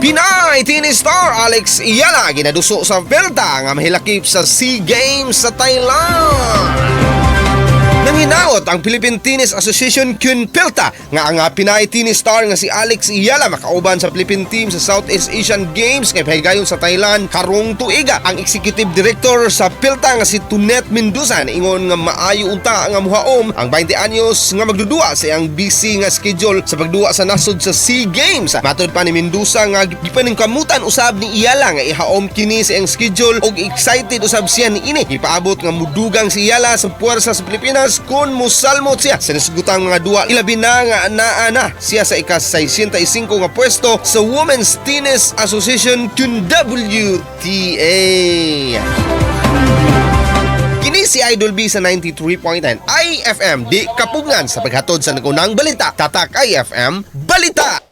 Pinay tennis star Alex EALA ginaduso sa PHILTA nga mahilakip sa SEA Games sa Thailand. Nanghinaot ang Philippine Tennis Association kun PHILTA nga ang Pinay tennis star nga si Alex EALA makauban sa Philippine team sa Southeast Asian Games kay pahigayon sa Thailand karong tuiga. Ang executive director sa PHILTA nga si Tunet Mendoza ingon nga maayo unta nga muhaom ang 20 anyos nga magdudua sa iyang busy nga schedule sa pagduwa sa nasod sa SEA Games. Matod pa ni Mendoza nga gipaningkamutan usab ni EALA nga ihaom kini sa iyang schedule og excited usab siya ni ini. Ipaabot nga mudugang si EALA sa puwersa sa Pilipinas kung musalmot siya sa nasugutang mga duwa. Ilabi na nga naa siya sa ika-65 nga pwesto sa Women's Tennis Association kun WTA. Kini si Idol B sa 93.9 iFM di kapugngan sa paghatod sa nagunang balita. Tatak iFM Balita.